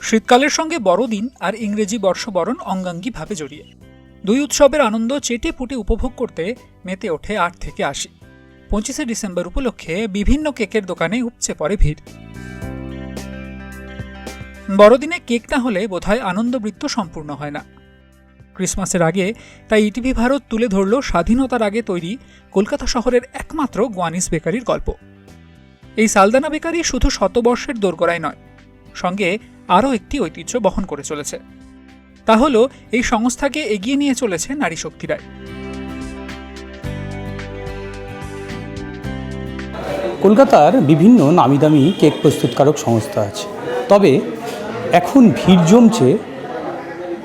শীতকালের সঙ্গে বড়দিন আর ইংরেজি বর্ষবরণ অঙ্গাঙ্গিভাবে জড়িয়ে। দুই উৎসবের আনন্দ চেটে পুটে উপভোগ করতে মেতে ওঠে ৮ থেকে ৮০। ২৫শে ডিসেম্বর উপলক্ষে বিভিন্ন কেকের দোকানে উপচে পড়ে ভিড়। বড়দিনে কেক না হলে বোধহয় আনন্দবৃত্ত সম্পূর্ণ হয় না। ক্রিসমাসের আগে তাই ইটিভি ভারত তুলে ধরল স্বাধীনতার আগে তৈরি কলকাতা শহরের একমাত্র গোয়ানিস বেকারির গল্প। এই সালদানা বেকারি শুধু শতবর্ষের দোরগোড়ায় নয়, সঙ্গে আরও একটি ঐতিহ্য বহন করে চলেছে। তা হল এই সংস্থাকে এগিয়ে নিয়ে চলেছে নারী শক্তিরাই। কলকাতার বিভিন্ন নামিদামি কেক প্রস্তুতকারক সংস্থা আছে, তবে এখন ভিড় জমছে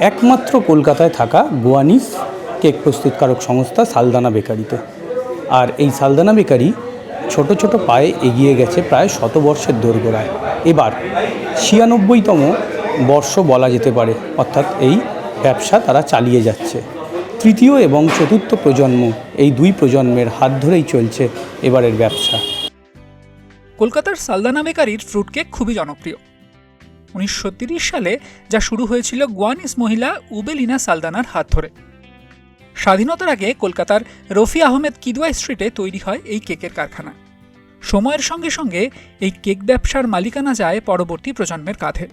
একমাত্র কলকাতায় থাকা গোয়ানিস কেক প্রস্তুতকারক সংস্থা সালদানা বেকারিতে। আর এই সালদানা বেকারি ছোট ছোট পায়ে এগিয়ে গেছে প্রায় শতবর্ষের দোরগোড়ায়। এবার ৯৬তম বর্ষ বলা যেতে পারে, অর্থাৎ এই ব্যবসা তারা চালিয়ে যাচ্ছে। তৃতীয় এবং চতুর্থ প্রজন্ম, এই দুই প্রজন্মের হাত ধরেই চলছে এবারের ব্যবসা। কলকাতার সালদানা বেকারির ফ্রুট কেক খুবই জনপ্রিয়। ১৯৩০ সালে যা শুরু হয়েছিল গোয়ানিস মহিলা উবেলিনা সালদানার হাত ধরে। স্বাধীনতার আগে কলকাতার রফি আহমেদ কিদওয়াই স্ট্রিটে তৈরি হয় এই কেকের কারখানা। সময়ের সঙ্গে সঙ্গে এই কেক ব্যবসার মালিকানা যায় পরবর্তী প্রজন্মের কাঁধে।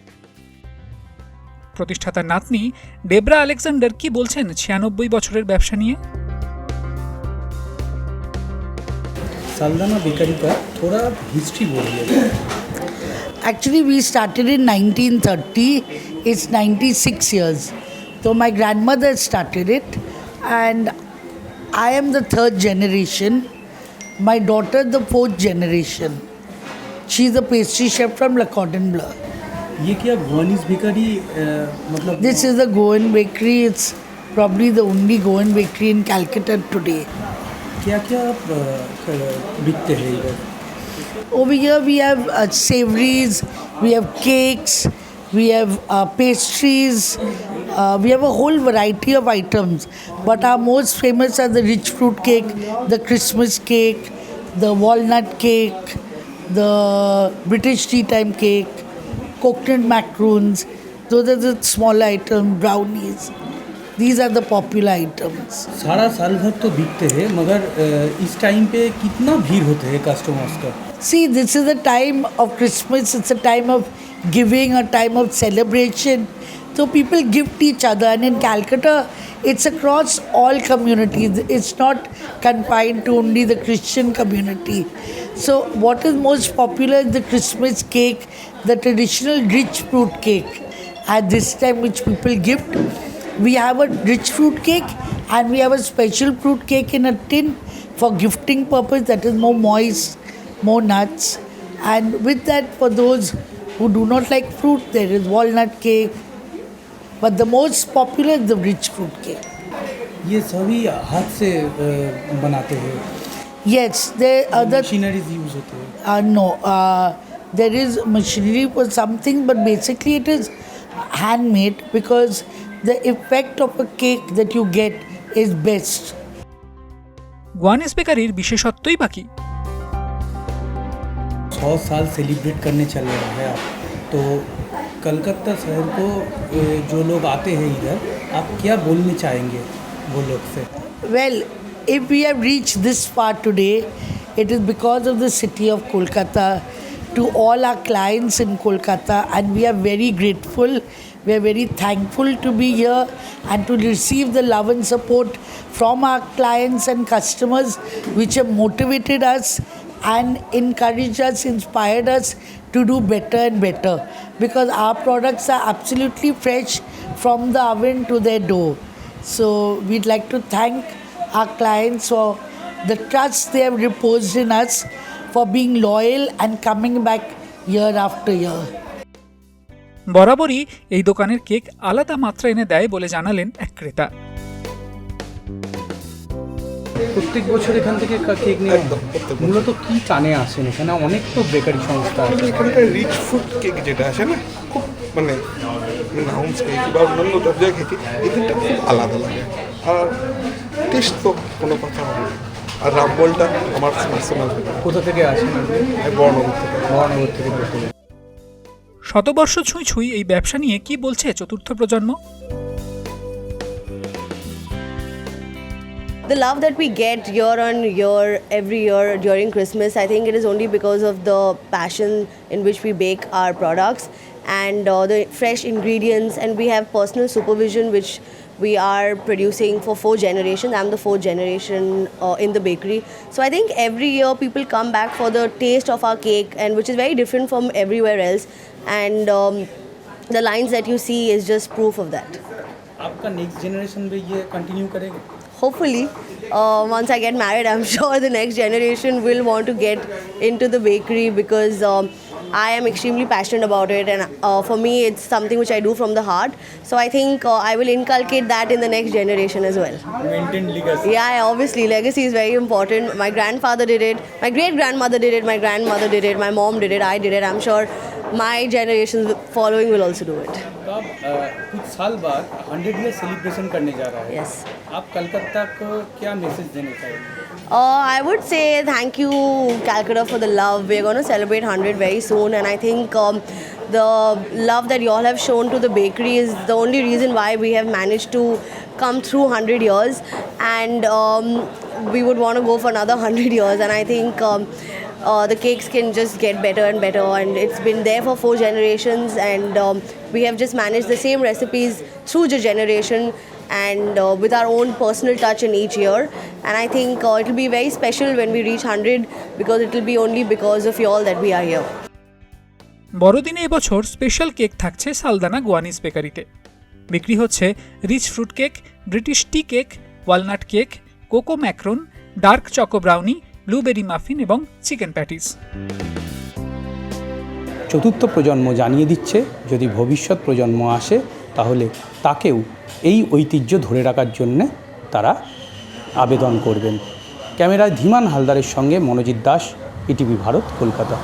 প্রতিষ্ঠাতার নাতনি ডেবরা আলেকজান্ডার কি বলছেন ৯৬ বছরের ব্যবসা নিয়ে। सालदाना बेकरी का थोड़ा हिस्ट्री बोलिए। Actually, we started in 1930. It's 96 years. So my grandmother started it, and I am the third generation. My daughter, the fourth generation. She's a pastry chef from Le Cordon Bleu. ये क्या गोवानीस bakery मतलब? This is the Goan bakery. It's probably the only Goan bakery in Calcutta today. क्या क्या बिकते हैं इधर? Over here we have savories, we have cakes, we have pastries, we have a whole variety of items. But our most famous are the rich fruit cake, the Christmas cake, the walnut cake, the British tea time cake, coconut macaroons. Those are the smaller items, brownies. These are the popular items. सारा साल भर तो बिकते हैं, मगर इस time पे कितना भीड़ होते हैं कस्टमर्स का? See, this is a time of Christmas. It's a time of giving, a time of celebration. So people gift each other. And in Calcutta, it's across all communities. It's not confined to only the Christian community. So what is most popular is the Christmas cake, the traditional rich fruit cake. At this time, which people gift. We have a rich fruit cake and we have a special fruit cake in a tin for gifting purpose, that is more moist, more nuts. And with that, for those who do not like fruit, there is walnut cake. But the most popular is the rich fruit cake. ये सभी हाथ से बनाते हैं? Yes, there are other machineries use होते हैं? no, there is machinery for something, but basically it is handmade because the effect of a cake that you get is best. গোয়ানিস বেকারির বিশেষত্বই বাকি। 100 साल सेलिब्रेट करने चल रहा है आप, तो कलकत्ता शहर को जो लोग आते हैं इधर, आप क्या बोलने चाहेंगे वो लोग से? Well, if we have reached this far today, it is because of the city of Kolkata, to all our clients in Kolkata, and we are very grateful. We are very thankful to be here and to receive the love and support from our clients and customers, which have motivated us and encouraged us, inspired us to do better and better, because our products are absolutely fresh from the oven to their door. So we'd like to thank our clients for the trust they have reposed in us, for being loyal and coming back year after year. বরাবরই এই দোকানের cake আলাদা মাত্রা এনে দেয় বলে জানালেন এক ক্রেতা। প্রত্যেক বছর এখান থেকে কেক নিয়ে মূলত কি টানে আসেন এখানে? অনেক তো বেকারি সংস্থা আছে। এখানকার রিচ ফুড কেক যেটা আছে না, খুব মানে নাউন্স খেয়েছি বা অন্যান্য দরজায় খেয়েছি, এই দিনটা খুব আলাদা লাগে। আর টেস্ট তো কোনো কথা হবে না। আর রামবলটা আমার পার্সোনাল। কোথা থেকে আসেন? বর্ণগর থেকে। বর্ণগর থেকে। শতবর্ষ ছুঁই ছুঁই এই ব্যবসা নিয়ে কি বলছে চতুর্থ প্রজন্ম? The love that we get year on year, every year during Christmas, I think it is only because of the passion in which we bake our products and the fresh ingredients, and we have personal supervision which we are producing for 4 generations. I'm the 4th generation in the bakery. So I think every year people come back for the taste of our cake, and which is very different from everywhere else. And the lines that you see is just proof of that. आपका next generation भी ये continue करेगा? Hopefully, once I get married, I'm sure the next generation will want to get into the bakery because I am extremely passionate about it, and for me it's something which I do from the heart. So I think I will inculcate that in the next generation as well. Maintain legacy. Yeah, obviously legacy is very important. My grandfather did it, my great grandmother did it, my grandmother did it, my mom did it, I did it. I'm sure my generations following will also do it. तो आप कुछ साल बाद 100 year celebration करने जा रहा है। Yes. आप कलकत्ता को क्या मैसेज देना चाहेंगे? I would say thank you, Calcutta, for the love. We're going to celebrate 100 very soon, and I think the love that you all have shown to the bakery is the only reason why we have managed to come through 100 years, and we would want to go for another 100 years, and I think the cakes can just get better and better, and it's been there for 4 generations, and we have just managed the same recipes through the generation, and with our own personal touch in each year. And I think it will be very special when we reach 100 because it will be only because of you all that we are here. বড়দিনে এবছর special cake থাকছে Saldana গোয়ানিস বেকারিতে। বিক্রি হচ্ছে rich fruit cake, British tea cake, walnut cake, cocoa macaron, dark choco brownie, blueberry muffin এবং chicken patties. চতুর্থ প্রজন্ম জানিয়ে দিচ্ছে যদি ভবিষ্যৎ প্রজন্ম আসে তাহলে তাকেও এই ঐতিহ্য ধরে রাখার জন্যে তারা আবেদন করবেন। ক্যামেরায় ধীমান হালদারের সঙ্গে মনোজিৎ দাস, ইটিভি ভারত, কলকাতা।